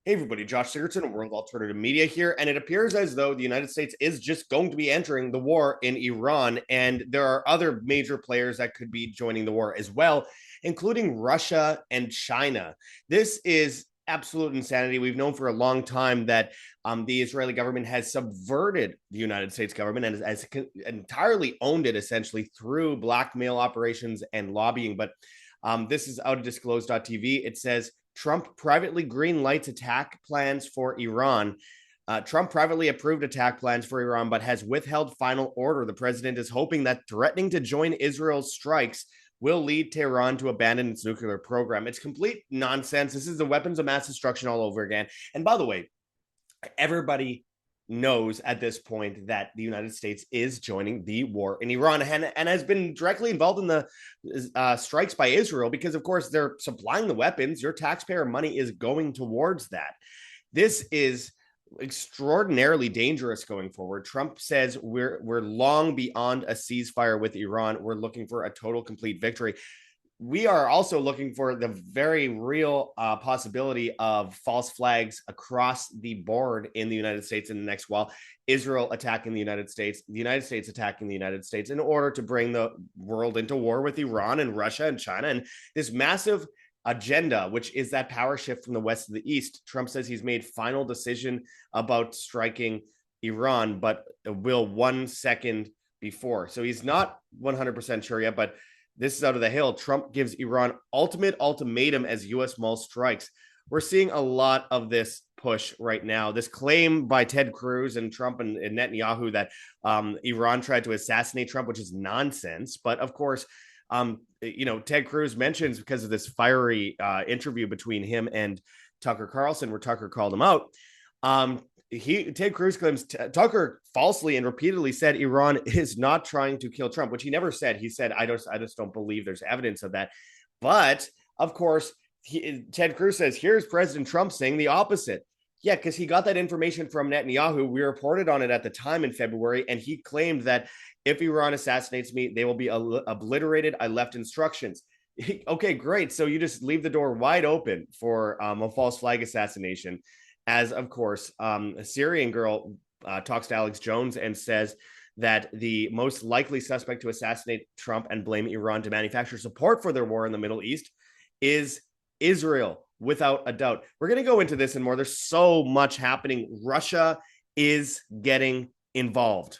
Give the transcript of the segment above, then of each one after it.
Hey everybody, Josh Sigurdson, World Alternative Media here, and it appears as though the United States is just going to be entering the war in Iran, and there are other major players that could be joining the war as well, including Russia and China. This is absolute insanity. We've known for a long time that the Israeli government has subverted the United States government and has entirely owned it essentially through blackmail operations and lobbying. But this is out of disclosed.tv. It says Trump privately green lights attack plans for Iran. Trump privately approved attack plans for Iran, but has withheld final order. The president is hoping that threatening to join Israel's strikes will lead Tehran to abandon its nuclear program. It's complete nonsense. This is the weapons of mass destruction all over again. And by the way, everybody knows at this point that the United States is joining the war in Iran and has been directly involved in the strikes by Israel because, of course, they're supplying the weapons. Your taxpayer money is going towards that. This is extraordinarily dangerous going forward. Trump says we're long beyond a ceasefire with Iran. We're looking for a total, complete victory. We are also looking for the very real possibility of false flags across the board in the United States in the next while. Israel attacking the United States attacking the United States in order to bring the world into war with Iran and Russia and China. And this massive agenda, which is that power shift from the West to the East. Trump says he's made final decision about striking Iran, but will 1 second before. So he's not 100% sure yet, but this is out of the Hill. Trump gives Iran ultimatum as U.S. mall strikes. We're seeing a lot of this push right now. This claim by Ted Cruz and Trump and Netanyahu that Iran tried to assassinate Trump, which is nonsense. But of course, Ted Cruz mentions because of this fiery interview between him and Tucker Carlson, where Tucker called him out. Ted Cruz claims Tucker falsely and repeatedly said Iran is not trying to kill Trump, which he never said. He said, I just don't believe there's evidence of that. But of course, Ted Cruz says, here's President Trump saying the opposite. Yeah, because he got that information from Netanyahu. We reported on it at the time in February, and he claimed that if Iran assassinates me, they will be obliterated. I left instructions. Okay, great. So you just leave the door wide open for a false flag assassination. As, of course, a Syrian girl talks to Alex Jones and says that the most likely suspect to assassinate Trump and blame Iran to manufacture support for their war in the Middle East is Israel, without a doubt. We're going to go into this and more. There's so much happening. Russia is getting involved.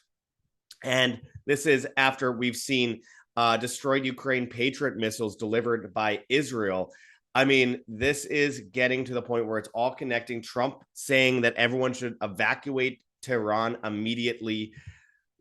And this is after we've seen destroyed Ukraine Patriot missiles delivered by Israel. I mean, this is getting to the point where it's all connecting. Trump saying that everyone should evacuate Tehran immediately.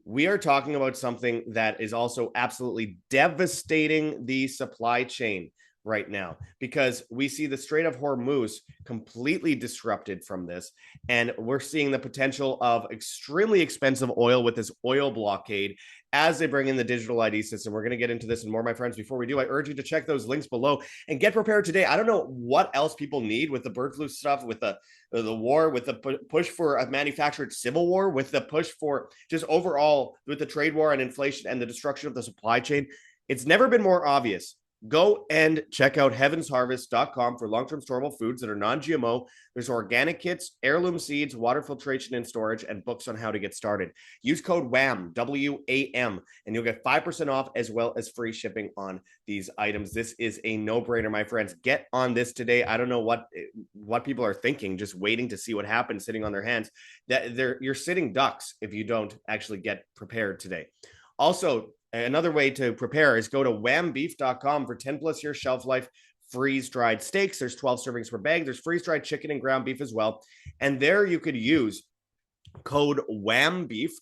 We are talking about something that is also absolutely devastating the supply chain right now, because we see the Strait of Hormuz completely disrupted from this. And we're seeing the potential of extremely expensive oil with this oil blockade as they bring in the digital ID system. We're going to get into this and more, my friends. Before we do, I urge you to check those links below and get prepared today. I don't know what else people need with the bird flu stuff, with the war, with the push for a manufactured civil war, with the push for just overall with the trade war and inflation and the destruction of the supply chain. It's never been more obvious. Go and check out heavensharvest.com for long-term storable foods that are non-GMO. There's organic kits, heirloom seeds, water filtration and storage, and books on how to get started. Use code WAM, W-A-M, and you'll get 5% off as well as free shipping on these items. This is a no-brainer, my friends. Get on this today. I don't know what people are thinking, just waiting to see what happens, sitting on their hands. You're sitting ducks if you don't actually get prepared today. Also, another way to prepare is go to whambeef.com for 10 plus year shelf life freeze-dried steaks. There's 12 servings per bag. There's freeze-dried chicken and ground beef as well. And there you could use code WAMBEEF,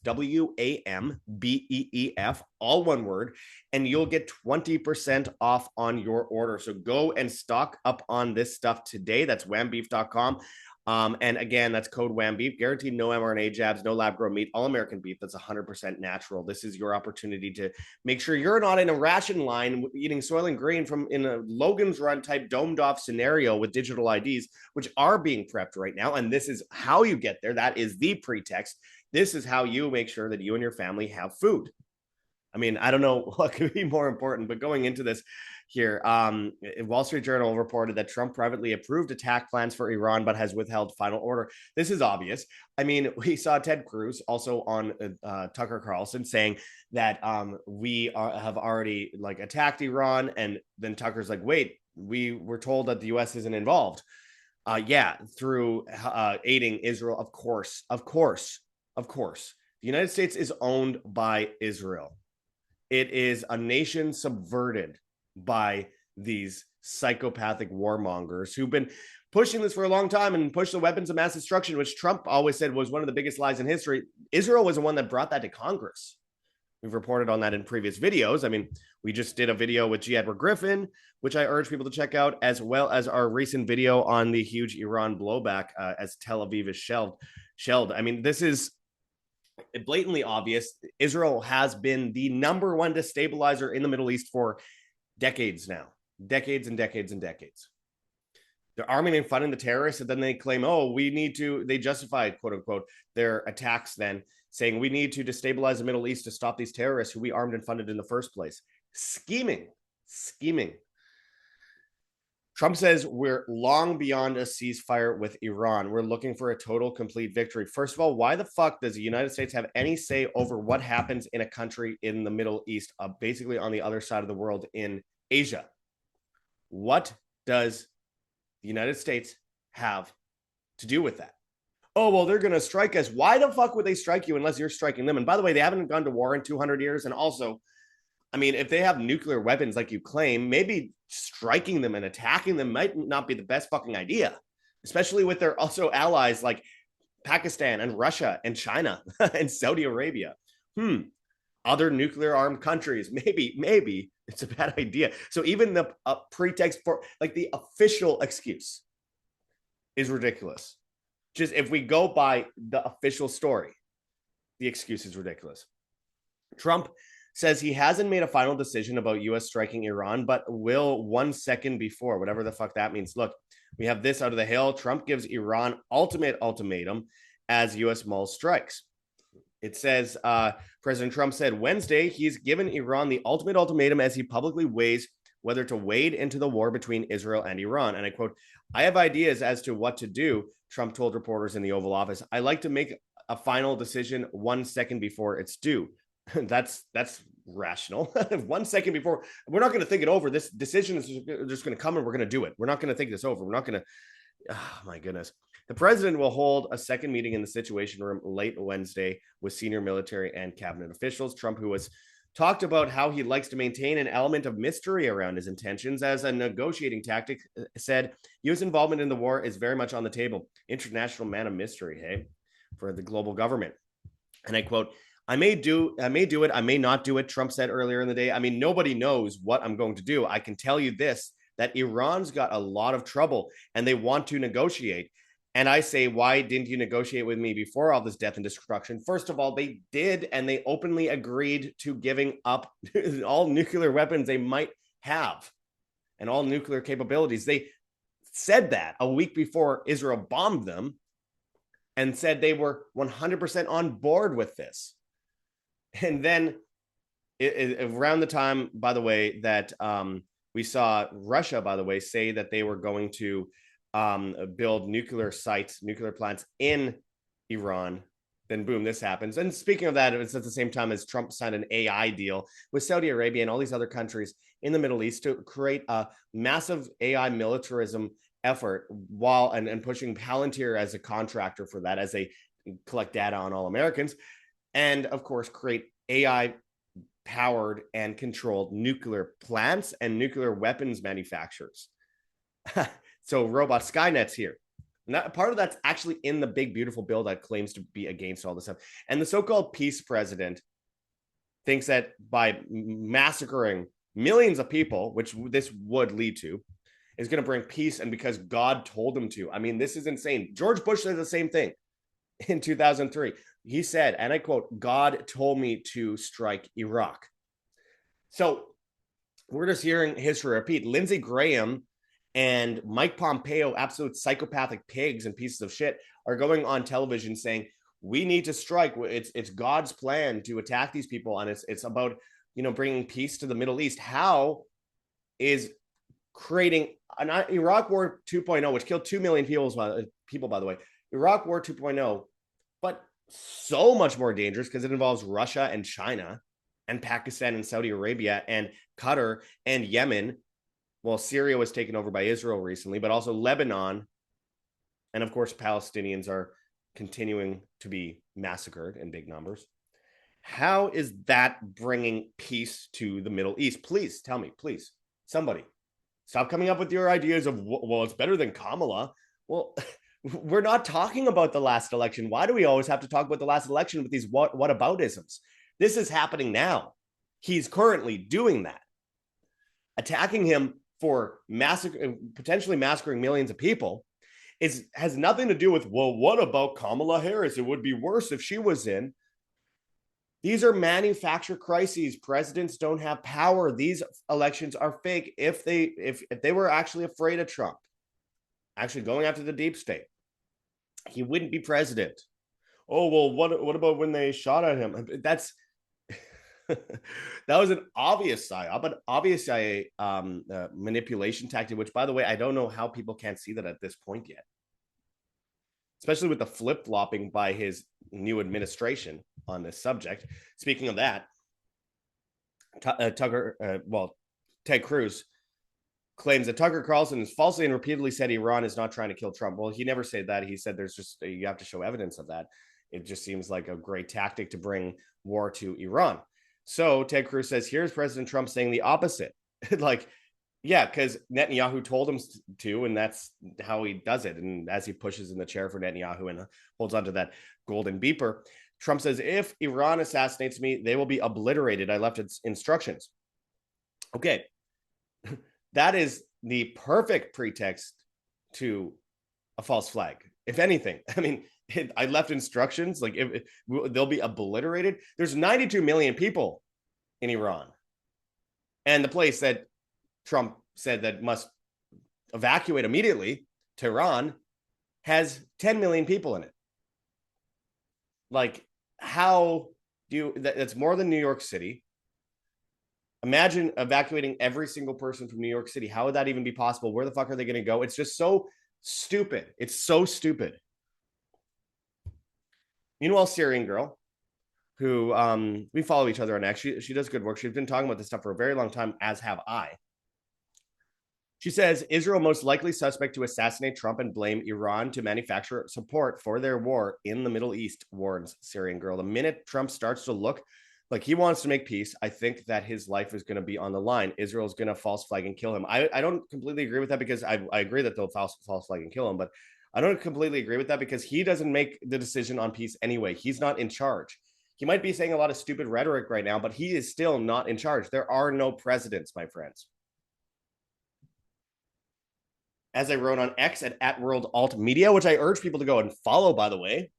WAMBEEF, all one word, and you'll get 20% off on your order. So go and stock up on this stuff today. That's whambeef.com. And again, that's code WAM beef, guaranteed no mRNA jabs, no lab grown meat, all American beef. That's 100% natural. This is your opportunity to make sure you're not in a ration line eating Soylent Green from in a Logan's Run type domed off scenario with digital IDs, which are being prepped right now. And this is how you get there. That is the pretext. This is how you make sure that you and your family have food. I mean, I don't know what could be more important, but going into this here, Wall Street Journal reported that Trump privately approved attack plans for Iran, but has withheld final order. This is obvious. I mean, we saw Ted Cruz also on Tucker Carlson saying that have already like attacked Iran, and then Tucker's like, wait, we were told that the U.S. isn't involved. Yeah, through aiding Israel, of course. The United States is owned by Israel. It is a nation subverted by these psychopathic warmongers who've been pushing this for a long time and pushed the weapons of mass destruction, which Trump always said was one of the biggest lies in history. Israel was the one that brought that to Congress. We've reported on that in previous videos. I mean, we just did a video with G. Edward Griffin, which I urge people to check out, as well as our recent video on the huge Iran blowback as Tel Aviv is shelled. I mean, this is blatantly obvious. Israel has been the number one destabilizer in the Middle East for decades now. Decades and decades and decades. They're arming and funding the terrorists, and then they claim, they justify, quote unquote, their attacks then, saying we need to destabilize the Middle East to stop these terrorists who we armed and funded in the first place. Scheming. Trump says we're long beyond a ceasefire with Iran. We're looking for a total, complete victory. First of all, why the fuck does the United States have any say over what happens in a country in the Middle East, basically on the other side of the world in Asia? What does the United States have to do with that? Oh, well, they're going to strike us. Why the fuck would they strike you unless you're striking them? And by the way, they haven't gone to war in 200 years. And also, I mean, if they have nuclear weapons like you claim, maybe striking them and attacking them might not be the best fucking idea, especially with their also allies like Pakistan and Russia and China and Saudi Arabia. Other nuclear armed countries, maybe it's a bad idea. So even the pretext for like the official excuse is ridiculous. Just if we go by the official story, the excuse is ridiculous. Trump says he hasn't made a final decision about U.S. striking Iran, but will 1 second before, whatever the fuck that means. Look, we have this out of the hill. Trump gives Iran ultimatum as U.S. Mall strikes. It says President Trump said Wednesday he's given Iran the ultimate ultimatum as he publicly weighs whether to wade into the war between Israel and Iran. And I quote, I have ideas as to what to do, Trump told reporters in the Oval Office. I like to make a final decision 1 second before it's due. That's rational. 1 second before, we're not going to think it over. This decision is just going to come and we're going to do it. We're not going to think this over. We're not going to, oh my goodness. The president will hold a second meeting in the Situation Room late Wednesday with senior military and cabinet officials. Trump, who has talked about how he likes to maintain an element of mystery around his intentions as a negotiating tactic, said U.S. involvement in the war is very much on the table. International man of mystery, hey, for the global government. And I quote, I may do it. I may not do it. Trump said earlier in the day. I mean, nobody knows what I'm going to do. I can tell you this, that Iran's got a lot of trouble and they want to negotiate. And I say, why didn't you negotiate with me before all this death and destruction? First of all, they did, and they openly agreed to giving up all nuclear weapons they might have and all nuclear capabilities. They said that a week before Israel bombed them and said they were 100% on board with this. And then around the time, by the way, that we saw Russia, by the way, say that they were going to build nuclear plants in Iran, then boom, this happens. And speaking of that, it's at the same time as Trump signed an AI deal with Saudi Arabia and all these other countries in the Middle East to create a massive AI militarism effort and pushing Palantir as a contractor for that, as they collect data on all Americans. And of course, create AI powered and controlled nuclear plants and nuclear weapons manufacturers. So robot Skynet's here. And that, part of that's actually in the big, beautiful bill that claims to be against all this stuff. And the so-called peace president thinks that by massacring millions of people, which this would lead to, is going to bring peace, and because God told him to. I mean, this is insane. George Bush said the same thing in 2003. He said, and I quote, God told me to strike Iraq. So we're just hearing history repeat. Lindsey Graham and Mike Pompeo, absolute psychopathic pigs and pieces of shit, are going on television saying, we need to strike. It's God's plan to attack these people. And it's about bringing peace to the Middle East? How is creating an Iraq War 2.0, which killed 2 million people, by the way, Iraq War 2.0, but so much more dangerous because it involves Russia and China and Pakistan and Saudi Arabia and Qatar and Yemen. Well, Syria was taken over by Israel recently, but also Lebanon. And of course, Palestinians are continuing to be massacred in big numbers. How is that bringing peace to the Middle East? Please tell me, please, somebody. Stop coming up with your ideas of, well, it's better than Kamala. Well, we're not talking about the last election. Why do we always have to talk about the last election with these whataboutisms? This is happening now. He's currently doing that. Attacking him for potentially massacring millions of people has nothing to do with, well, what about Kamala Harris? It would be worse if she was in. These are manufactured crises. Presidents don't have power. These elections are fake. If they were actually afraid of Trump, actually going after the deep state, he wouldn't be president. Oh, well, what about when they shot at him? That's that was an obvious psyop, an obvious manipulation tactic, which, by the way, I don't know how people can't see that at this point yet, especially with the flip-flopping by his new administration on this subject. Speaking of that, Ted Cruz claims that Tucker Carlson has falsely and repeatedly said Iran is not trying to kill Trump. Well, he never said that. He said you have to show evidence of that. It just seems like a great tactic to bring war to Iran. So Ted Cruz says, here's President Trump saying the opposite. Yeah, because Netanyahu told him to, and that's how he does it. And as he pushes in the chair for Netanyahu and holds onto that golden beeper, Trump says, if Iran assassinates me, they will be obliterated. I left its instructions. Okay, that is the perfect pretext to a false flag. If anything, I mean, I left instructions, like they'll be obliterated. There's 92 million people in Iran. And the place that Trump said that must evacuate immediately, Tehran, has 10 million people in it. Like, how do you, that's more than New York City. Imagine evacuating every single person from New York City. How would that even be possible? Where the fuck are they going to go? It's just so stupid. It's so stupid. Meanwhile, Syrian girl, who we follow each other on X, she does good work. She's been talking about this stuff for a very long time, as have I. She says Israel most likely suspect to assassinate Trump and blame Iran to manufacture support for their war in the Middle East, warns Syrian girl. The minute Trump starts to look like he wants to make peace, I think that his life is going to be on the line. Israel's going to false flag and kill him. I don't completely agree with that, because I agree that they'll false flag and kill him, but I don't completely agree with that because he doesn't make the decision on peace anyway. He's not in charge. He might be saying a lot of stupid rhetoric right now, but he is still not in charge. There are no presidents, my friends. As I wrote on X at World Alt Media, which I urge people to go and follow, by the way,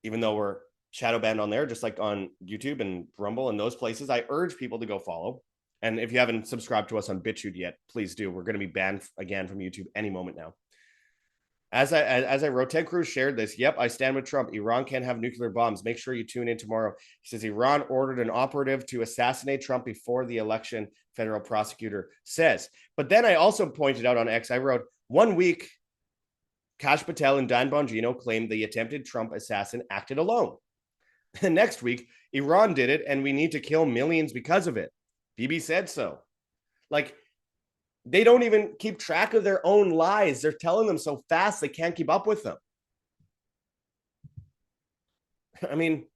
even though we're shadow banned on there, just like on YouTube and Rumble and those places, I urge people to go follow. And if you haven't subscribed to us on BitChute yet, please do. We're going to be banned again from YouTube any moment now. As I wrote, Ted Cruz shared this. Yep, I stand with Trump. Iran can't have nuclear bombs. Make sure you tune in tomorrow. He says Iran ordered an operative to assassinate Trump before the election, federal prosecutor says. But then I also pointed out on X, I wrote, 1 week, Kash Patel and Dan Bongino claimed the attempted Trump assassin acted alone. The next week, Iran did it, and we need to kill millions because of it. Bibi said so. Like, they don't even keep track of their own lies. They're telling them so fast they can't keep up with them. I mean,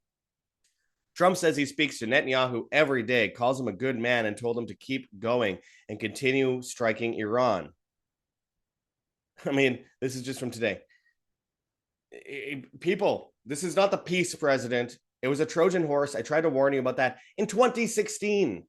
Trump says he speaks to Netanyahu every day, calls him a good man, and told him to keep going and continue striking Iran. I mean, this is just from today. People, this is not the peace president. It was a Trojan horse. I tried to warn you about that in 2016.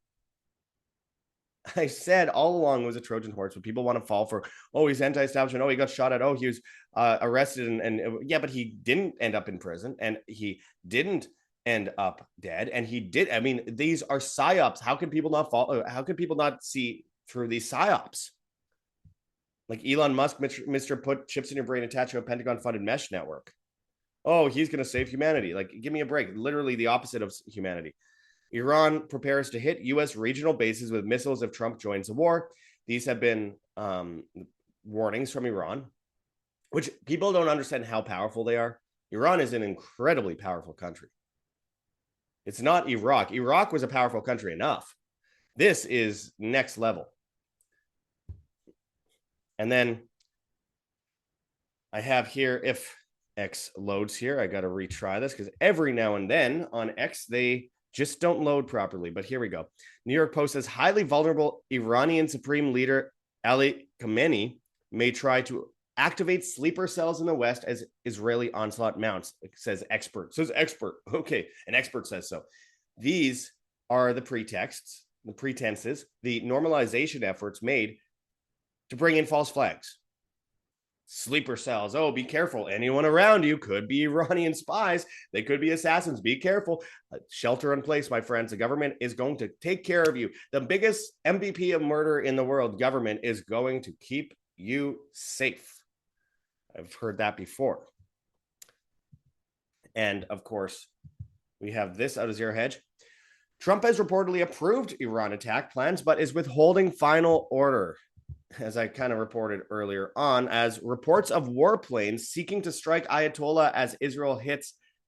I said all along it was a Trojan horse, but people want to fall for, oh, he's anti-establishment. Oh, he got shot at. Oh, he was arrested. And yeah, but he didn't end up in prison, and he didn't end up dead. And he did. I mean, these are psyops. How can people not fall? How can people not see through these psyops? Like Elon Musk, Mr. Put chips in your brain attached to a Pentagon-funded mesh network. Oh, he's going to save humanity. Like, give me a break. Literally the opposite of humanity. Iran prepares to hit U.S. regional bases with missiles if Trump joins the war. These have been warnings from Iran, which people don't understand how powerful they are. Iran is an incredibly powerful country. It's not Iraq. Iraq was a powerful country enough. This is next level. And then I have here, if X loads here, I got to retry this because every now and then on X, they just don't load properly. But here we go. New York Post says highly vulnerable Iranian Supreme Leader Ali Khamenei may try to activate sleeper cells in the West as Israeli onslaught mounts. It says expert. Says expert. Okay, an expert says so. These are the pretexts, the pretenses, the normalization efforts made to bring in false flags. Sleeper cells. Oh, be careful. Anyone around you could be Iranian spies. They could be assassins. Be careful. Shelter in place, my friends. The government is going to take care of you. The biggest MVP of murder in the world, government, is going to keep you safe. I've heard that before. And of course, we have this out of Zero Hedge. Trump has reportedly approved Iran attack plans, but is withholding final order, as I kind of reported earlier on, as reports of warplanes seeking to strike Ayatollah as Israel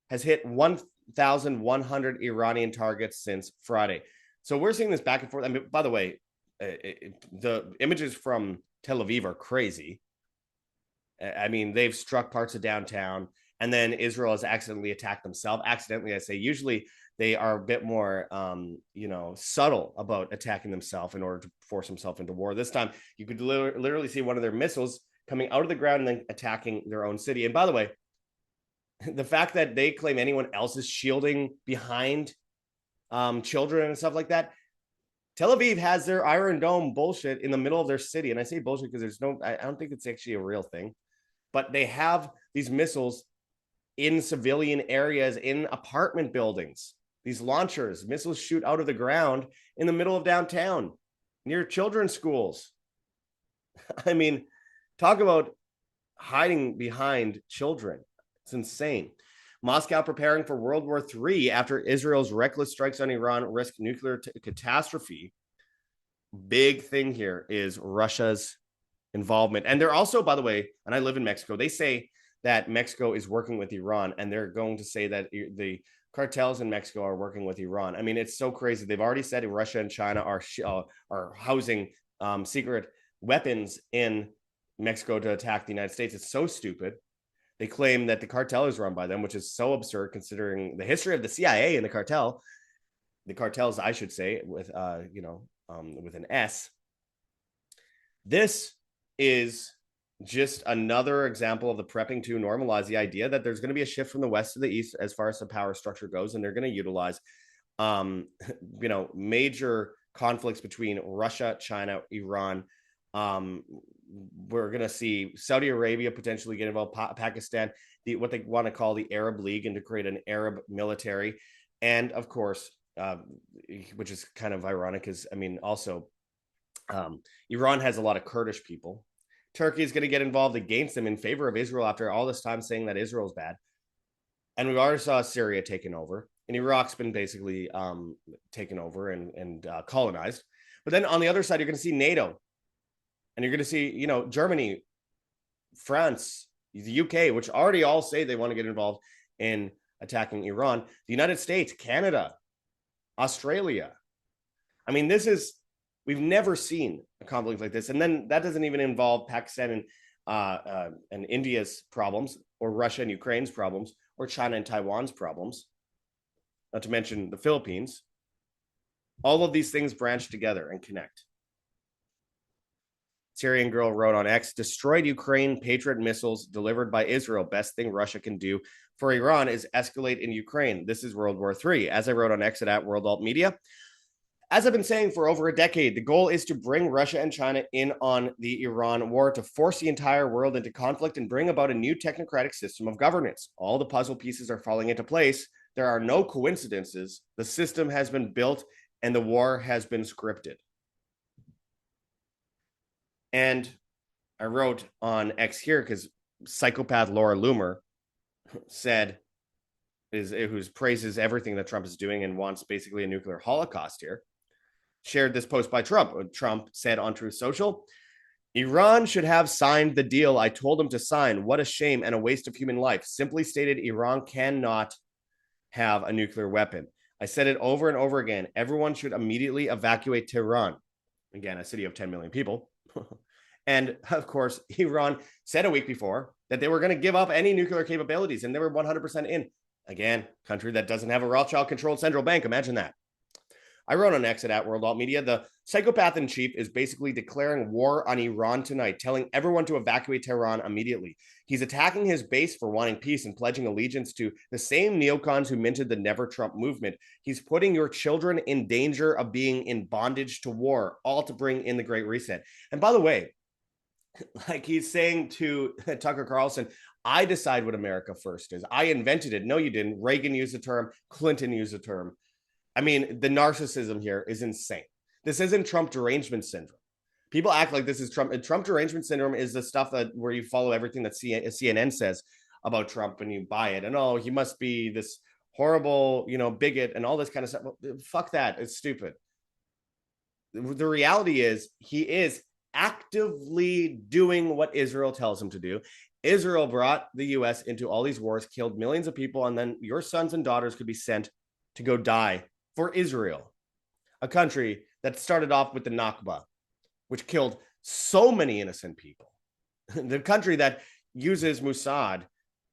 has hit 1,100 Iranian targets since Friday. So we're seeing this back and forth. I mean, by the way, the images from Tel Aviv are crazy. I mean, they've struck parts of downtown, and then Israel has accidentally attacked themselves. Accidentally, I say. Usually they are a bit more, subtle about attacking themselves in order to force themselves into war. This time, you could literally see one of their missiles coming out of the ground and then attacking their own city. And by the way, the fact that they claim anyone else is shielding behind children and stuff like that, Tel Aviv has their Iron Dome bullshit in the middle of their city. And I say bullshit because I don't think it's actually a real thing. But they have these missiles in civilian areas, in apartment buildings. These launchers, missiles shoot out of the ground in the middle of downtown, near children's schools. I mean, talk about hiding behind children. It's insane. Moscow preparing for World War III after Israel's reckless strikes on Iran risk nuclear catastrophe. Big thing here is Russia's involvement. And they're also, by the way, and I live in Mexico, they say that Mexico is working with Iran, and they're going to say that the cartels in Mexico are working with Iran. I mean, it's so crazy. They've already said Russia and China are housing secret weapons in Mexico to attack the United States. It's so stupid. They claim that the cartel is run by them, which is so absurd considering the history of the CIA and the cartels, I should say, with with an S. This is just another example of the prepping to normalize the idea that there's going to be a shift from the west to the east as far as the power structure goes, and they're going to utilize major conflicts between Russia, China, Iran. We're going to see Saudi Arabia potentially get involved, Pakistan, what they want to call the Arab League, and to create an Arab military. And of course, which is kind of ironic, because I mean, also Iran has a lot of Kurdish people. Turkey is going to get involved against them in favor of Israel after all this time saying that Israel's bad. And we already saw Syria taken over, and Iraq's been basically taken over and colonized. But then on the other side, you're going to see NATO, and you're going to see, Germany, France, the UK, which already all say they want to get involved in attacking Iran, the United States, Canada, Australia. I mean, we've never seen a conflict like this. And then that doesn't even involve Pakistan and India's problems, or Russia and Ukraine's problems, or China and Taiwan's problems, not to mention the Philippines. All of these things branch together and connect. Syrian girl wrote on X, destroyed Ukraine Patriot missiles delivered by Israel. Best thing Russia can do for Iran is escalate in Ukraine. This is World War III. As I wrote on X at World Alt Media, as I've been saying for over a decade, the goal is to bring Russia and China in on the Iran war, to force the entire world into conflict and bring about a new technocratic system of governance. All the puzzle pieces are falling into place. There are no coincidences. The system has been built and the war has been scripted. And I wrote on X here because psychopath Laura Loomer said, who praises everything that Trump is doing and wants basically a nuclear holocaust here, shared this post by Trump. Trump said on Truth Social, Iran should have signed the deal I told him to sign. What a shame and a waste of human life. Simply stated, Iran cannot have a nuclear weapon. I said it over and over again. Everyone should immediately evacuate Tehran. Again, a city of 10 million people. And of course, Iran said a week before that they were going to give up any nuclear capabilities, and they were 100% in. Again, country that doesn't have a Rothschild-controlled central bank. Imagine that. I wrote on X at World Alt Media, the psychopath in chief is basically declaring war on Iran tonight, telling everyone to evacuate Tehran immediately. He's attacking his base for wanting peace and pledging allegiance to the same neocons who minted the Never Trump movement. He's putting your children in danger of being in bondage to war, all to bring in the Great Reset. And by the way, like he's saying to Tucker Carlson, I decide what America first is. I invented it. No, you didn't. Reagan used the term. Clinton used the term. I mean, the narcissism here is insane. This isn't Trump derangement syndrome. People act like this is Trump. Trump derangement syndrome is the stuff that where you follow everything that CNN says about Trump and you buy it. And oh, he must be this horrible, bigot and all this kind of stuff. Well, fuck that. It's stupid. The reality is he is actively doing what Israel tells him to do. Israel brought the U.S. into all these wars, killed millions of people, and then your sons and daughters could be sent to go die for Israel, a country that started off with the Nakba, which killed so many innocent people. The country that uses Mossad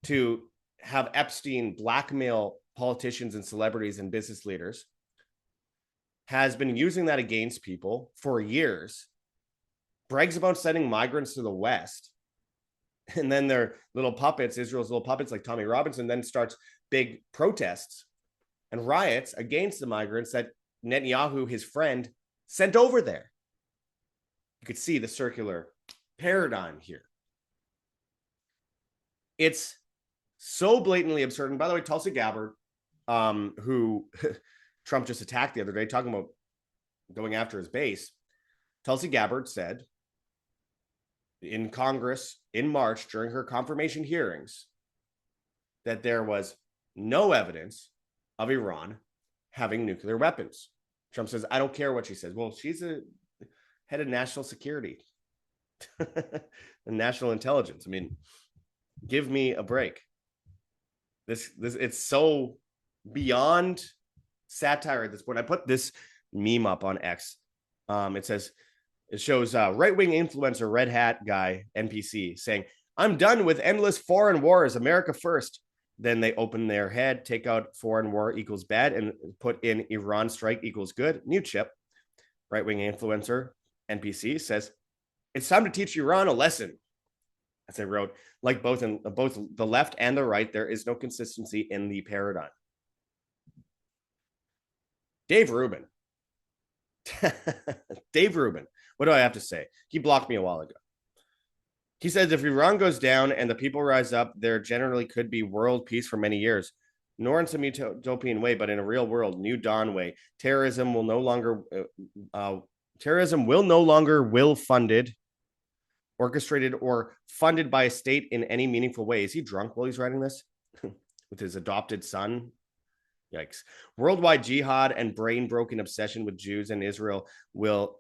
to have Epstein blackmail politicians and celebrities and business leaders has been using that against people for years, brags about sending migrants to the West, and then their little puppets, Israel's little puppets like Tommy Robinson, then starts big protests and riots against the migrants that Netanyahu, his friend, sent over there. You could see the circular paradigm here. It's so blatantly absurd. And by the way, Tulsi Gabbard, who Trump just attacked the other day, talking about going after his base, Tulsi Gabbard said in Congress in March during her confirmation hearings that there was no evidence of Iran having nuclear weapons. Trump says, I don't care what she says. Well, she's a head of national security and national intelligence. I mean, give me a break. This it's so beyond satire at this point. I put this meme up on X. It shows right-wing influencer Red Hat guy NPC saying, I'm done with endless foreign wars, America first. Then they open their head, take out foreign war equals bad, and put in Iran strike equals good. New chip. Right-wing influencer NPC says, it's time to teach Iran a lesson. As I wrote, like both the left and the right, there is no consistency in the paradigm. Dave Rubin. Dave Rubin. What do I have to say? He blocked me a while ago. He says if Iran goes down and the people rise up, there generally could be world peace for many years, nor in some utopian way, but in a real world, new dawn way. Terrorism will no longer will funded, orchestrated, or funded by a state in any meaningful way. Is he drunk while he's writing this? With his adopted son? Yikes. Worldwide jihad and brain-broken obsession with Jews and Israel will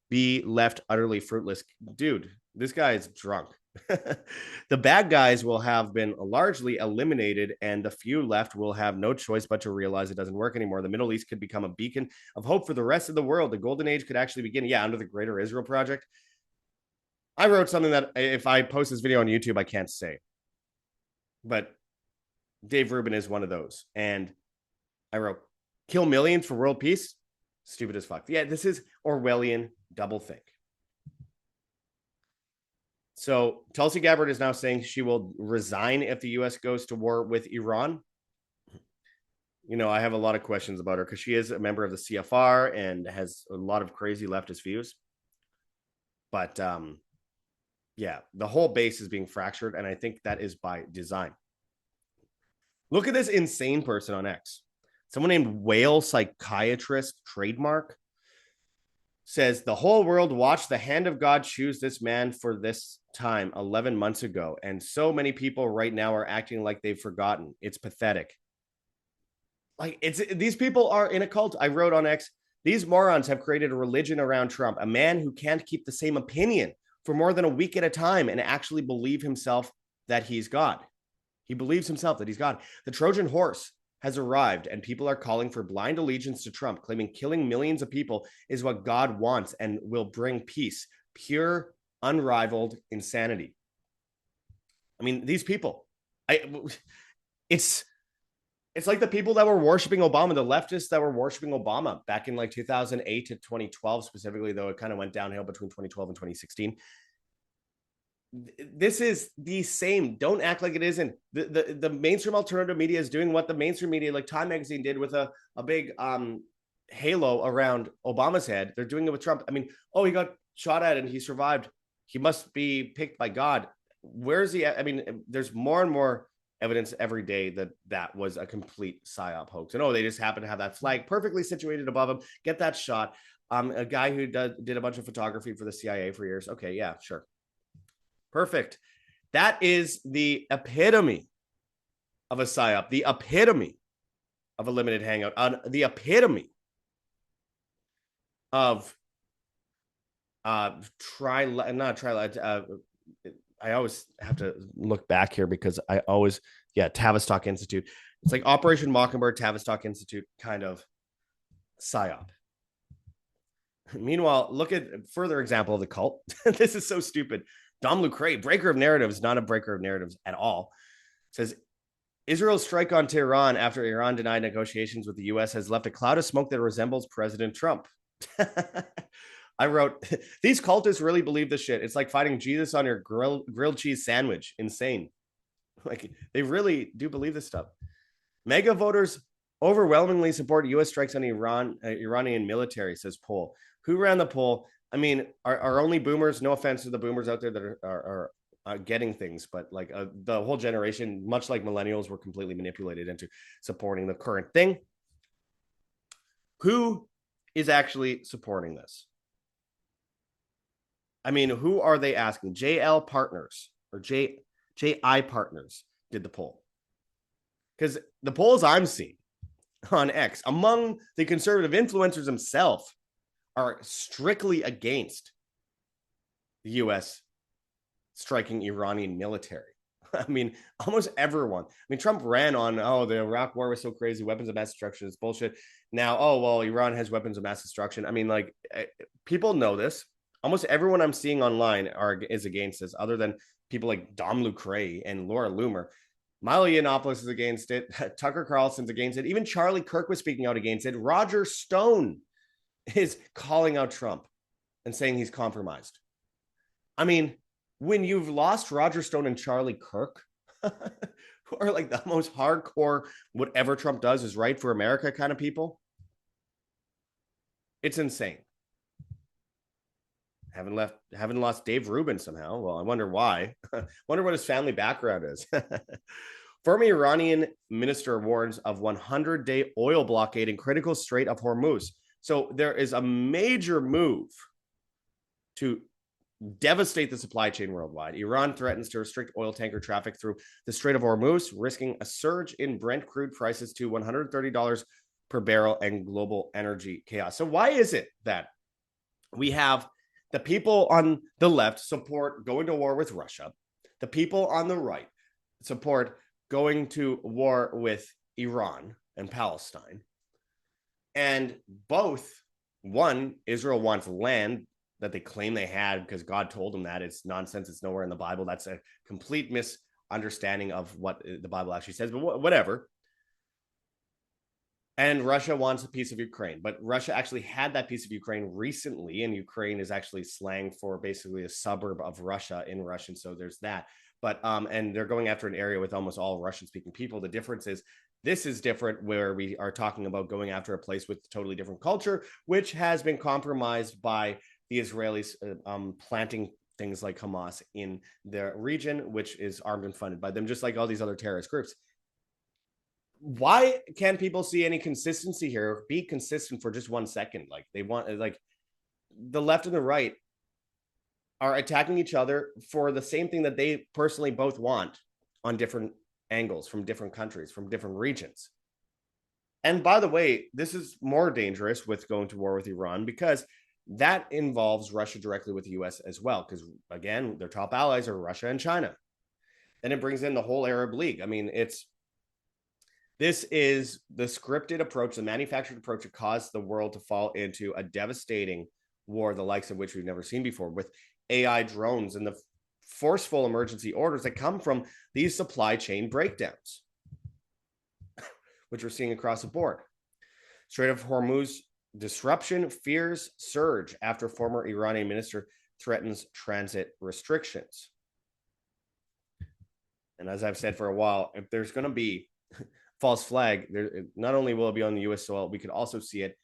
be left utterly fruitless. Dude, this guy is drunk. The bad guys will have been largely eliminated, and the few left will have no choice but to realize it doesn't work anymore. The Middle East could become a beacon of hope for the rest of the world. The golden age could actually begin, under the Greater Israel Project. I wrote something that if I post this video on YouTube, I can't say. But Dave Rubin is one of those. And I wrote, kill millions for world peace? Stupid as fuck. Yeah, this is Orwellian doublethink. So Tulsi Gabbard is now saying she will resign if the U.S. goes to war with Iran. I have a lot of questions about her because she is a member of the CFR and has a lot of crazy leftist views. But the whole base is being fractured, and I think that is by design. Look at this insane person on X. Someone named Whale Psychiatrist Trademark says the whole world watched the hand of God choose this man for this time 11 months ago, and so many people right now are acting like they've forgotten. It's pathetic. Like, these people are in a cult. I wrote on X, these morons have created a religion around Trump, a man who can't keep the same opinion for more than a week at a time and actually believe himself that he's God. He believes himself that he's God. The Trojan horse has arrived, and people are calling for blind allegiance to Trump, claiming killing millions of people is what God wants and will bring peace. Pure, unrivaled insanity. I mean, these people, it's like the people that were worshiping Obama, the leftists that were worshiping Obama back in like 2008 to 2012 specifically, though it kind of went downhill between 2012 and 2016. This is the same. Don't act like it isn't. The mainstream alternative media is doing what the mainstream media, like Time Magazine, did with a big halo around Obama's head. They're doing it with Trump. I mean, oh, he got shot at and he survived. He must be picked by God. Where's he? I mean, there's more and more evidence every day that was a complete psyop hoax. And they just happen to have that flag perfectly situated above him. Get that shot. A guy who did a bunch of photography for the CIA for years. Okay, yeah, sure. Perfect. That is the epitome of a psyop, the epitome of a limited hangout, the epitome of I always have to look back here because Tavistock Institute. It's like Operation Mockingbird, Tavistock Institute kind of psyop. Meanwhile, look at further example of the cult. This is so stupid. Dom Lucre, breaker of narratives, not a breaker of narratives at all, says Israel's strike on Tehran after Iran denied negotiations with the U.S. has left a cloud of smoke that resembles President Trump. I wrote, these cultists really believe this shit. It's like fighting Jesus on your grilled cheese sandwich. Insane. Like, they really do believe this stuff. Mega voters overwhelmingly support U.S. strikes on Iranian military, says poll. Who ran the poll? I mean, are only boomers, no offense to the boomers out there that are getting things, but like the whole generation, much like millennials, were completely manipulated into supporting the current thing. Who is actually supporting this? I mean, who are they asking? JL Partners or JI Partners did the poll. Because the polls I'm seeing on X among the conservative influencers themselves are strictly against the U.S. striking Iranian military. I mean, almost everyone. I mean, Trump ran on, the Iraq war was so crazy, weapons of mass destruction is bullshit. Now, Iran has weapons of mass destruction. I mean, like, people know this. Almost everyone I'm seeing online is against this, other than people like Dom Lucre and Laura Loomer. Milo Yiannopoulos is against it. Tucker Carlson's against it. Even Charlie Kirk was speaking out against it. Roger Stone is calling out Trump and saying he's compromised. I mean, when you've lost Roger Stone and Charlie Kirk, who are like the most hardcore, whatever Trump does is right for America kind of people, it's insane. Haven't lost Dave Rubin somehow. Well, I wonder why. Wonder what his family background is. Former Iranian minister warns of 100-day oil blockade in critical Strait of Hormuz. So there is a major move to devastate the supply chain worldwide. Iran threatens to restrict oil tanker traffic through the Strait of Hormuz, risking a surge in Brent crude prices to $130 per barrel and global energy chaos. So why is it that we have the people on the left support going to war with Russia, the people on the right support going to war with Iran and Palestine, and one, Israel wants land that they claim they had because God told them that. It's nonsense. It's nowhere in the Bible. That's a complete misunderstanding of what the Bible actually says, but whatever. And Russia wants a piece of Ukraine, but Russia actually had that piece of Ukraine recently, and Ukraine is actually slang for basically a suburb of Russia in Russian. So there's that. But and they're going after an area with almost all Russian-speaking people. The difference is this is different, where we are talking about going after a place with totally different culture, which has been compromised by the Israelis planting things like Hamas in their region, which is armed and funded by them, just like all these other terrorist groups. Why can't people see any consistency here? Be consistent for just 1 second. Like, they want, like, the left and the right are attacking each other for the same thing that they personally both want on different angles, from different countries, from different regions. And by the way, this is more dangerous with going to war with Iran because that involves Russia directly with the US as well. Because again, their top allies are Russia and China. Then it brings in the whole Arab League. I mean, this is the scripted approach, the manufactured approach that caused the world to fall into a devastating war, the likes of which we've never seen before, with AI drones and the forceful emergency orders that come from these supply chain breakdowns, which we're seeing across the board. Strait of Hormuz disruption, fears surge after former Iranian minister threatens transit restrictions. And as I've said for a while, if there's going to be false flag, not only will it be on the U.S. soil, we could also see it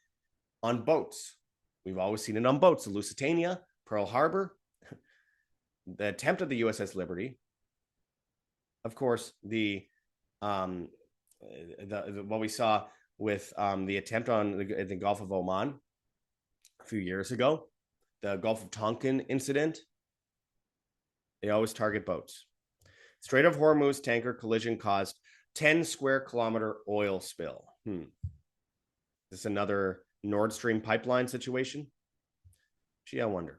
on boats. We've always seen it on boats. The Lusitania, Pearl Harbor, the attempt of the USS Liberty. Of course, what we saw with the attempt on the Gulf of Oman a few years ago, the Gulf of Tonkin incident. They always target boats. Strait of Hormuz tanker collision caused 10 square kilometer oil spill. Is this another Nord Stream pipeline situation? Gee, I wonder.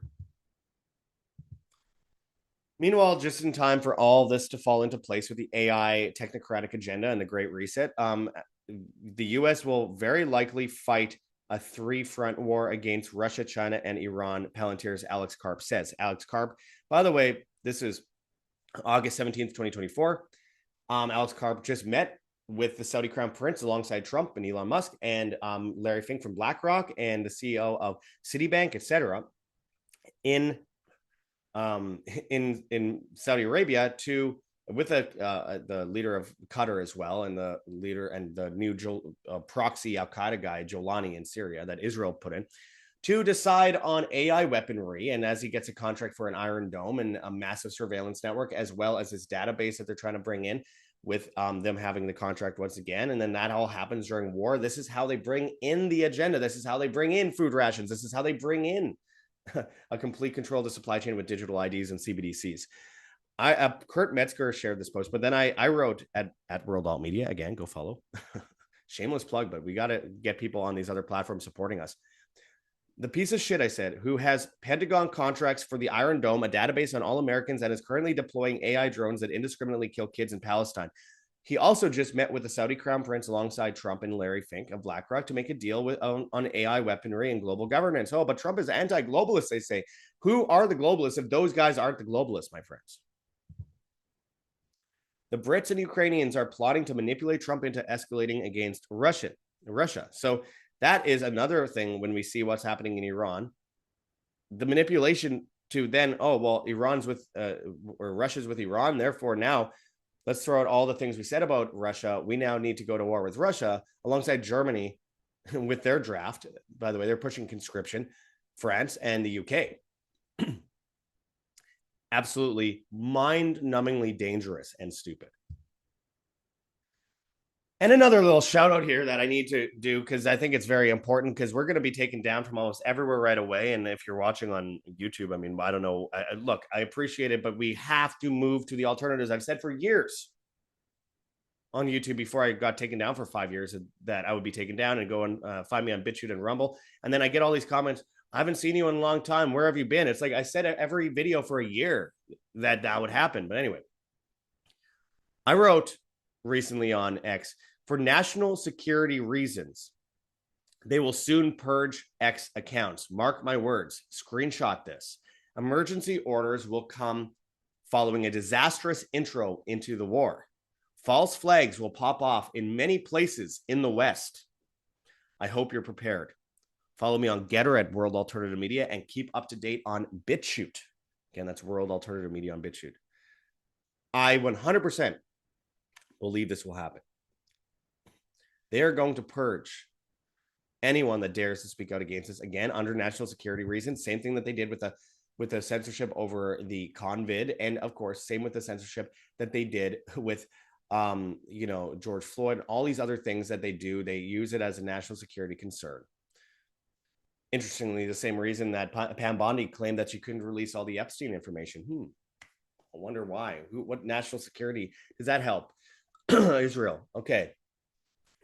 Meanwhile, just in time for all this to fall into place with the AI technocratic agenda and the Great Reset, the U.S. will very likely fight a three-front war against Russia, China, and Iran, Palantir's Alex Karp says. Alex Karp, by the way, this is August 17th, 2024. Alex Karp just met with the Saudi Crown Prince alongside Trump and Elon Musk and Larry Fink from BlackRock and the CEO of Citibank, etc. in Saudi Arabia with the leader of Qatar as well, and the leader and the new proxy Al-Qaeda guy, Jolani, in Syria that Israel put in, to decide on AI weaponry. And as he gets a contract for an Iron Dome and a massive surveillance network, as well as his database that they're trying to bring in with them having the contract once again. And then that all happens during war. This is how they bring in the agenda. This is how they bring in food rations. This is how they bring in a complete control of the supply chain with digital IDs and CBDCs. Kurt Metzger shared this post, but then I wrote at World Alt Media, again, go follow. Shameless plug, but we got to get people on these other platforms supporting us. The piece of shit, I said, who has Pentagon contracts for the Iron Dome, a database on all Americans, and is currently deploying AI drones that indiscriminately kill kids in Palestine. He also just met with the Saudi Crown Prince alongside Trump and Larry Fink of BlackRock to make a deal on AI weaponry and global governance. Oh, but Trump is anti-globalist, they say. Who are the globalists if those guys aren't the globalists, my friends? The Brits and Ukrainians are plotting to manipulate Trump into escalating against Russia. So that is another thing when we see what's happening in Iran. The manipulation to then, Iran's with or Russia's with Iran. Therefore, now let's throw out all the things we said about Russia. We now need to go to war with Russia alongside Germany with their draft. By the way, they're pushing conscription, France and the UK. Absolutely mind-numbingly dangerous and stupid. And another little shout out here that I need to do, because I think it's very important, because we're going to be taken down from almost everywhere right away. And if you're watching on YouTube, I mean, I don't know. Look, I appreciate it, but we have to move to the alternatives. I've said for years on YouTube before I got taken down for 5 years that I would be taken down and go and find me on BitChute and Rumble. And then I get all these comments. I haven't seen you in a long time. Where have you been? It's like I said every video for a year that would happen. But anyway, I wrote recently on X, for national security reasons, they will soon purge X accounts. Mark my words. Screenshot this. Emergency orders will come following a disastrous intro into the war. False flags will pop off in many places in the West. I hope you're prepared. Follow me on Getter at World Alternative Media and keep up to date on BitChute. Again, that's World Alternative Media on BitChute. I 100% believe this will happen. They are going to purge anyone that dares to speak out against this, again, under national security reasons. Same thing that they did with the censorship over the COVID. And of course, same with the censorship that they did with George Floyd, all these other things that they do. They use it as a national security concern. Interestingly, the same reason that Pam Bondi claimed that she couldn't release all the Epstein information. I wonder why. What national security does that help? Israel. Okay.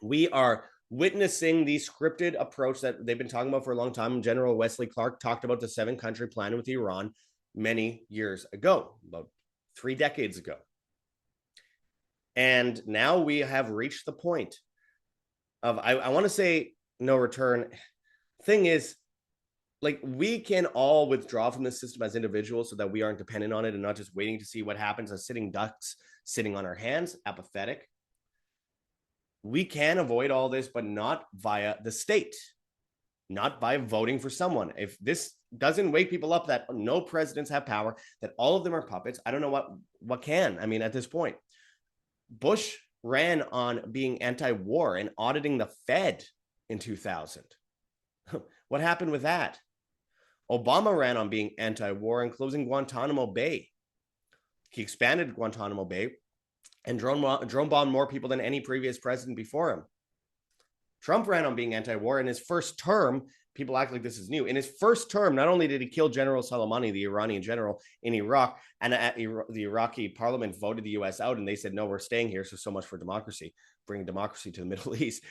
We are witnessing the scripted approach that they've been talking about for a long time. General Wesley Clark talked about the 7-country plan with Iran many years ago, about 3 decades ago. And now we have reached the point of, I want to say, no return. Thing is, like, we can all withdraw from the system as individuals so that we aren't dependent on it and not just waiting to see what happens as sitting ducks sitting on our hands, apathetic. We can avoid all this, but not via the state, not by voting for someone. If this doesn't wake people up that no presidents have power, that all of them are puppets, I don't know what can. I mean, at this point, Bush ran on being anti-war and auditing the Fed in 2000. What happened with that? Obama ran on being anti-war and closing Guantanamo Bay. He expanded Guantanamo Bay and drone bombed more people than any previous president before him. Trump ran on being anti-war in his first term. People act like this is new. In his first term, not only did he kill General Soleimani, the Iranian general in Iraq, and the Iraqi parliament voted the U.S. out, and they said, no, we're staying here, so much for democracy, bringing democracy to the Middle East.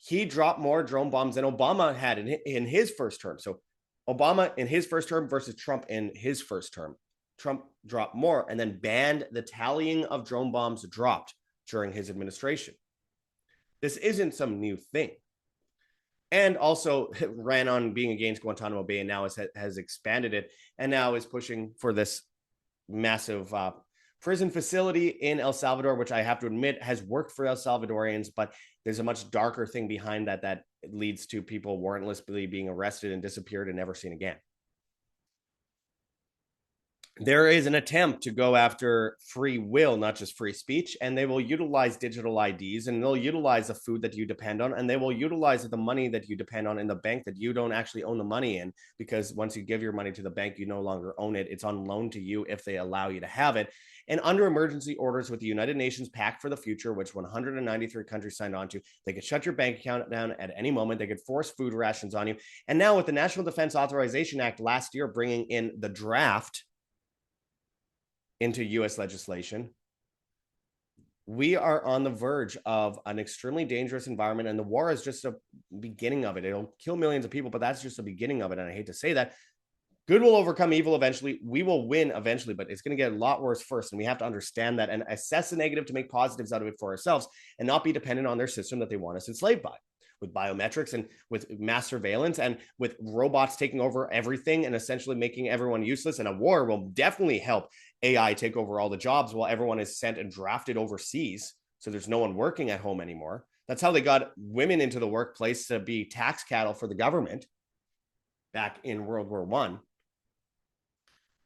He dropped more drone bombs than Obama had in his first term. So Obama in his first term versus Trump in his first term. Trump dropped more and then banned the tallying of drone bombs dropped during his administration. This isn't some new thing. And also ran on being against Guantanamo Bay and now has expanded it and now is pushing for this massive prison facility in El Salvador, which I have to admit has worked for El Salvadorians, but there's a much darker thing behind that leads to people warrantlessly being arrested and disappeared and never seen again. There is an attempt to go after free will, not just free speech, and they will utilize digital IDs, and they'll utilize the food that you depend on, and they will utilize the money that you depend on in the bank that you don't actually own the money in, because once you give your money to the bank, you no longer own it. It's on loan to you if they allow you to have it. And under emergency orders with the United Nations Pact for the Future, which 193 countries signed on to, they could shut your bank account down at any moment. They could force food rations on you. And now with the National Defense Authorization Act last year bringing in the draft into U.S. legislation, we are on the verge of an extremely dangerous environment, and the war is just a beginning of it. It'll kill millions of people, but that's just the beginning of it, and I hate to say that. Good will overcome evil eventually. We will win eventually, but it's going to get a lot worse first, and we have to understand that and assess the negative to make positives out of it for ourselves and not be dependent on their system that they want us enslaved by. With biometrics and with mass surveillance and with robots taking over everything and essentially making everyone useless. And a war will definitely help AI take over all the jobs while everyone is sent and drafted overseas. So there's no one working at home anymore. That's how they got women into the workplace to be tax cattle for the government back in World War I.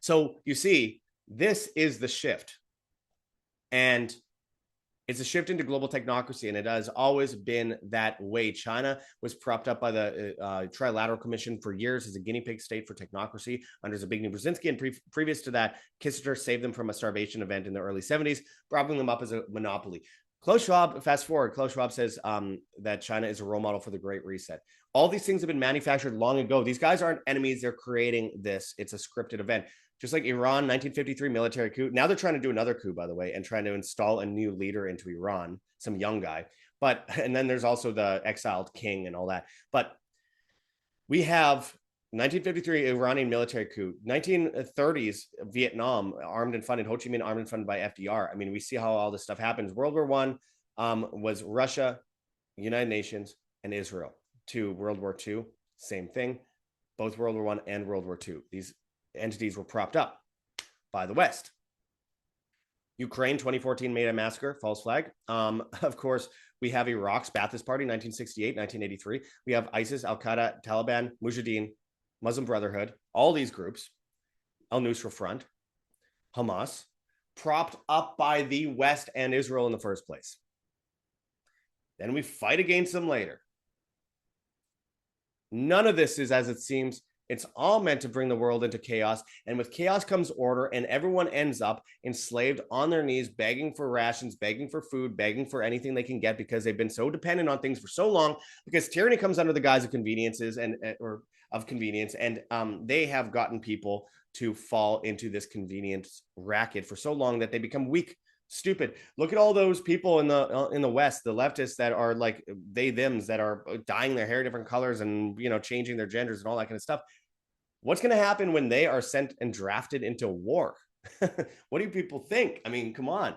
So you see, this is the shift. And it's a shift into global technocracy, and it has always been that way. China was propped up by the Trilateral Commission for years as a guinea pig state for technocracy under Zbigniew Brzezinski, and previous to that, Kissinger saved them from a starvation event in the early 70s, propping them up as a monopoly. Klaus Schwab, fast forward, Klaus Schwab says that China is a role model for the Great Reset. All these things have been manufactured long ago. These guys aren't enemies. They're creating this. It's a scripted event. Just like Iran, 1953 military coup. Now they're trying to do another coup, by the way, and trying to install a new leader into Iran, some young guy. And then there's also the exiled king and all that. But we have 1953 Iranian military coup, 1930s Vietnam, armed and funded, Ho Chi Minh armed and funded by FDR. I mean, we see how all this stuff happens. World War I was Russia, United Nations, and Israel. To World War II, same thing. Both World War I and World War II. These entities were propped up by the West. Ukraine 2014 made a massacre, false flag. Of course, we have Iraq's Ba'athist Party, 1968, 1983. We have ISIS, Al-Qaeda, Taliban, Mujahideen, Muslim Brotherhood, all these groups, Al-Nusra Front, Hamas, propped up by the West and Israel in the first place. Then we fight against them later. None of this is as it seems. It's all meant to bring the world into chaos. And with chaos comes order, and everyone ends up enslaved on their knees, begging for rations, begging for food, begging for anything they can get because they've been so dependent on things for so long. Because tyranny comes under the guise of conveniences or of convenience, and they have gotten people to fall into this convenience racket for so long that they become weak, stupid. Look at all those people in the West, the leftists that are like they thems that are dyeing their hair different colors and changing their genders and all that kind of stuff. What's going to happen when they are sent and drafted into war? What do people think? I mean, come on.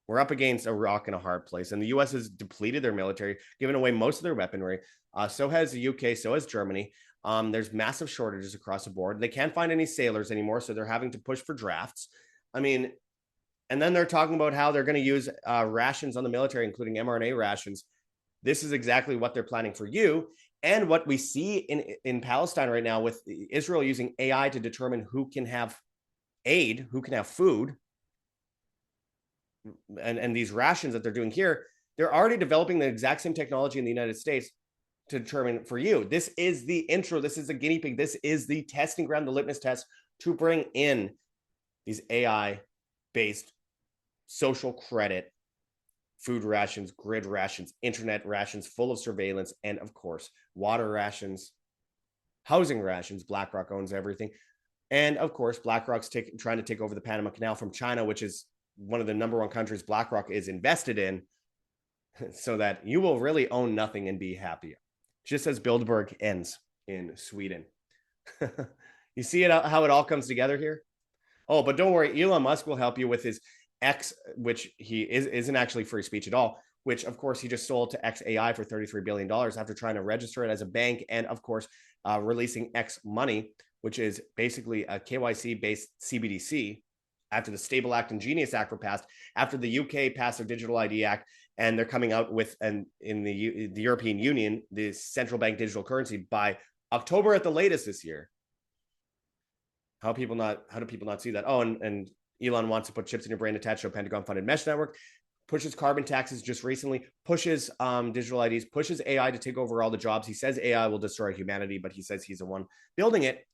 We're up against a rock and a hard place, and the U.S. has depleted their military, given away most of their weaponry. So has the U.K., so has Germany. There's massive shortages across the board. They can't find any sailors anymore, so they're having to push for drafts. I mean, and then they're talking about how they're going to use rations on the military, including mRNA rations. This is exactly what they're planning for you. And what we see in Palestine right now with Israel using AI to determine who can have aid, who can have food, and these rations that they're doing here, they're already developing the exact same technology in the United States to determine for you. This is the intro. This is the guinea pig. This is the testing ground, the litmus test to bring in these AI-based social credit, food rations, grid rations, internet rations full of surveillance, and of course, water rations, housing rations. BlackRock owns everything. And of course, BlackRock's trying to take over the Panama Canal from China, which is one of the number one countries BlackRock is invested in, so that you will really own nothing and be happy. Just as Bilderberg ends in Sweden. You see how it all comes together here? Oh, but don't worry, Elon Musk will help you with his X, which he isn't actually free speech at all, which of course he just sold to XAI for $33 billion after trying to register it as a bank, and of course releasing X Money, which is basically a KYC-based CBDC after the Stable Act and Genius Act were passed, after the UK passed their Digital ID Act, and they're coming out with, in the European Union, the central bank digital currency by October at the latest this year. How do people not see that? Oh, and Elon wants to put chips in your brain attached to a Pentagon-funded mesh network, pushes carbon taxes just recently, pushes digital IDs, pushes AI to take over all the jobs. He says AI will destroy humanity, but he says he's the one building it.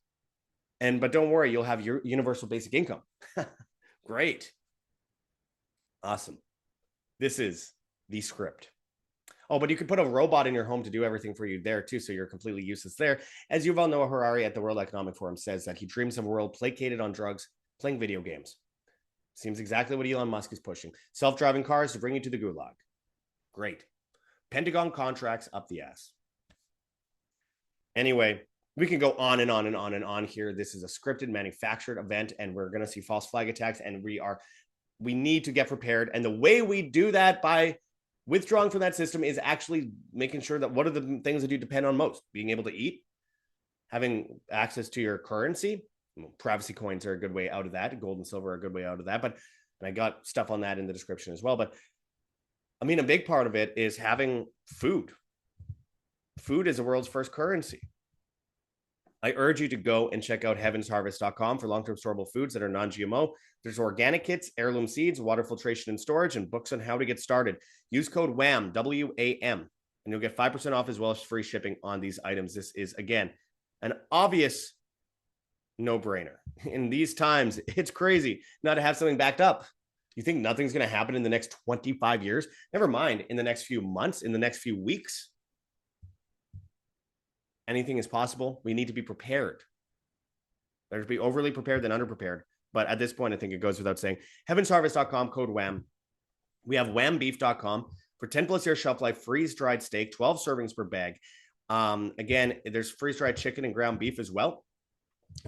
But don't worry, you'll have your universal basic income. Great. Awesome. This is the script. Oh, but you could put a robot in your home to do everything for you there too, so you're completely useless there. As Yuval Noah Harari at the World Economic Forum says that he dreams of a world placated on drugs, playing video games. Seems exactly what Elon Musk is pushing. Self-driving cars to bring you to the gulag. Great. Pentagon contracts up the ass. Anyway, we can go on and on and on and on here. This is a scripted, manufactured event, and we're going to see false flag attacks, and we need to get prepared. And the way we do that by withdrawing from that system is actually making sure that what are the things that you depend on most? Being able to eat, having access to your currency. Privacy coins are a good way out of that. Gold and silver are a good way out of that. But I got stuff on that in the description as well. But I mean, a big part of it is having food. Food is the world's first currency. I urge you to go and check out heavensharvest.com for long-term storable foods that are non-GMO. There's organic kits, heirloom seeds, water filtration and storage, and books on how to get started. Use code WAM, W-A-M, and you'll get 5% off as well as free shipping on these items. This is, again, an obvious no-brainer. In these times, it's crazy not to have something backed up. You think nothing's going to happen in the next 25 years? Never mind in the next few months, in the next few weeks. Anything is possible. We need to be prepared. Better to be overly prepared than underprepared. But at this point, I think it goes without saying. Heavensharvest.com, code WHAM. We have whambeef.com for 10 plus year shelf life, freeze-dried steak, 12 servings per bag. Again, there's freeze-dried chicken and ground beef as well.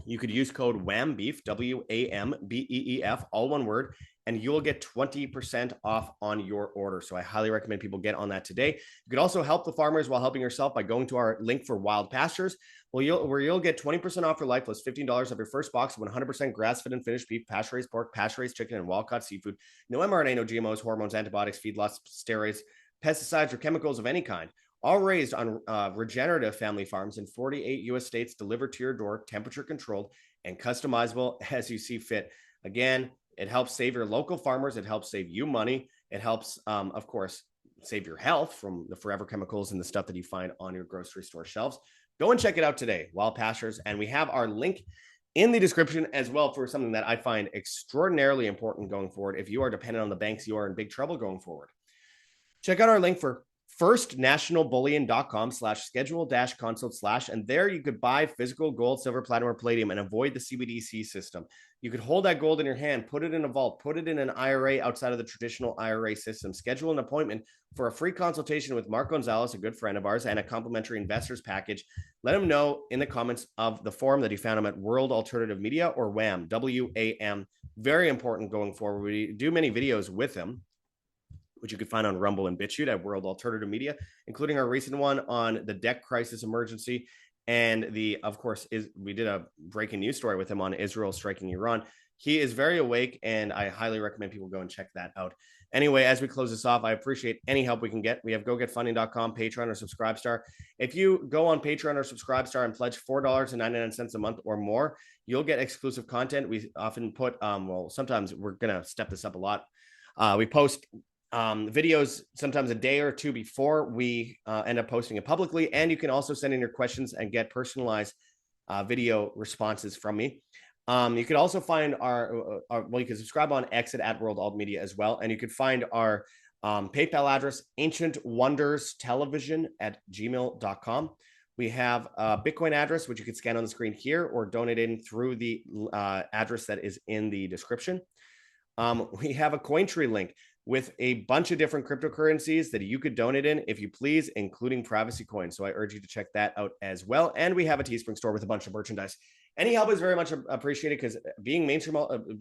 You could use code WHAMBEEF, W-A-M-B-E-E-F, all one word, and you will get 20% off on your order. So I highly recommend people get on that today. You could also help the farmers while helping yourself by going to our link for Wild Pastures, where you'll get 20% off your life plus $15 off your first box of 100% grass-fed and finished beef, pasture-raised pork, pasture-raised chicken, and wild-caught seafood. No mRNA, no GMOs, hormones, antibiotics, feedlots, steroids, pesticides, or chemicals of any kind. All raised on regenerative family farms in 48 U.S. states, delivered to your door, temperature controlled, and customizable as you see fit. Again, it helps save your local farmers. It helps save you money. It helps, of course, save your health from the forever chemicals and the stuff that you find on your grocery store shelves. Go and check it out today, Wild Pastures. And we have our link in the description as well for something that I find extraordinarily important going forward. If you are dependent on the banks, you are in big trouble going forward. Check out our link for firstnationalbullion.com/schedule-consult/ and there you could buy physical gold, silver, platinum, or palladium and avoid the CBDC system. You could hold that gold in your hand, put it in a vault, put it in an IRA outside of the traditional IRA system. Schedule an appointment for a free consultation with Mark Gonzalez, a good friend of ours, and a complimentary investors package. Let him know in the comments of the forum that you found him at World Alternative Media, or WAM, WAM. Very important going forward. We do many videos with him, which you can find on Rumble and BitChute at World Alternative Media, including our recent one on the debt crisis emergency. And of course, we did a breaking news story with him on Israel striking Iran. He is very awake, and I highly recommend people go and check that out. Anyway, as we close this off, I appreciate any help we can get. We have gogetfunding.com, Patreon, or Subscribestar. If you go on Patreon or Subscribestar and pledge $4.99 a month or more, you'll get exclusive content. We often put, sometimes we're going to step this up a lot. We post videos sometimes a day or two before we end up posting it publicly, and you can also send in your questions and get personalized video responses from me. You could also find you can subscribe on X at World Alt Media as well, and you could find our PayPal address, ancientwonderstelevision@gmail.com. We have a Bitcoin address, which you can scan on the screen here or donate in through the address that is in the description. We have a Cointree link with a bunch of different cryptocurrencies that you could donate in if you please, including privacy coins. So I urge you to check that out as well. And we have a Teespring store with a bunch of merchandise. Any help is very much appreciated, because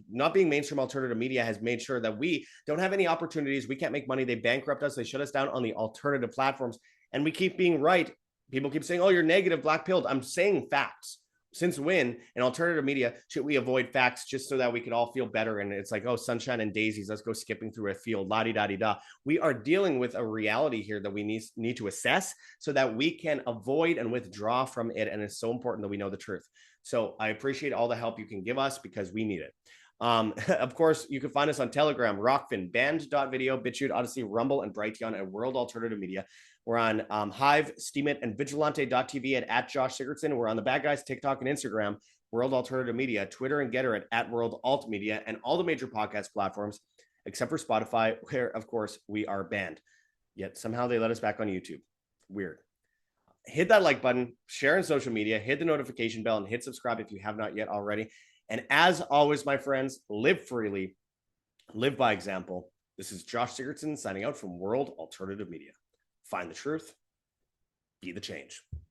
not being mainstream alternative media has made sure that we don't have any opportunities. We can't make money. They bankrupt us. They shut us down on the alternative platforms, and we keep being right. People keep saying, oh, you're negative, black-pilled. I'm saying facts. Since when in alternative media should we avoid facts just so that we can all feel better? And it's like, oh, sunshine and daisies, let's go skipping through a field, la-di-da-di-da. We are dealing with a reality here that we need to assess so that we can avoid and withdraw from it. And it's so important that we know the truth. So I appreciate all the help you can give us, because we need it. Of course, you can find us on Telegram, Rockfin, Band.video, BitChute, Odyssey, Rumble, and Brighteon at World Alternative Media. We're on Hive, Steemit, and Vigilante.tv at Josh Sigurdson. We're on the Bad Guys, TikTok, and Instagram, World Alternative Media, Twitter and Getter at World Alt Media, and all the major podcast platforms, except for Spotify, where, of course, we are banned. Yet somehow they let us back on YouTube. Weird. Hit that like button, share on social media, hit the notification bell, and hit subscribe if you have not yet already. And as always, my friends, live freely, live by example. This is Josh Sigurdson signing out from World Alternative Media. Find the truth, be the change.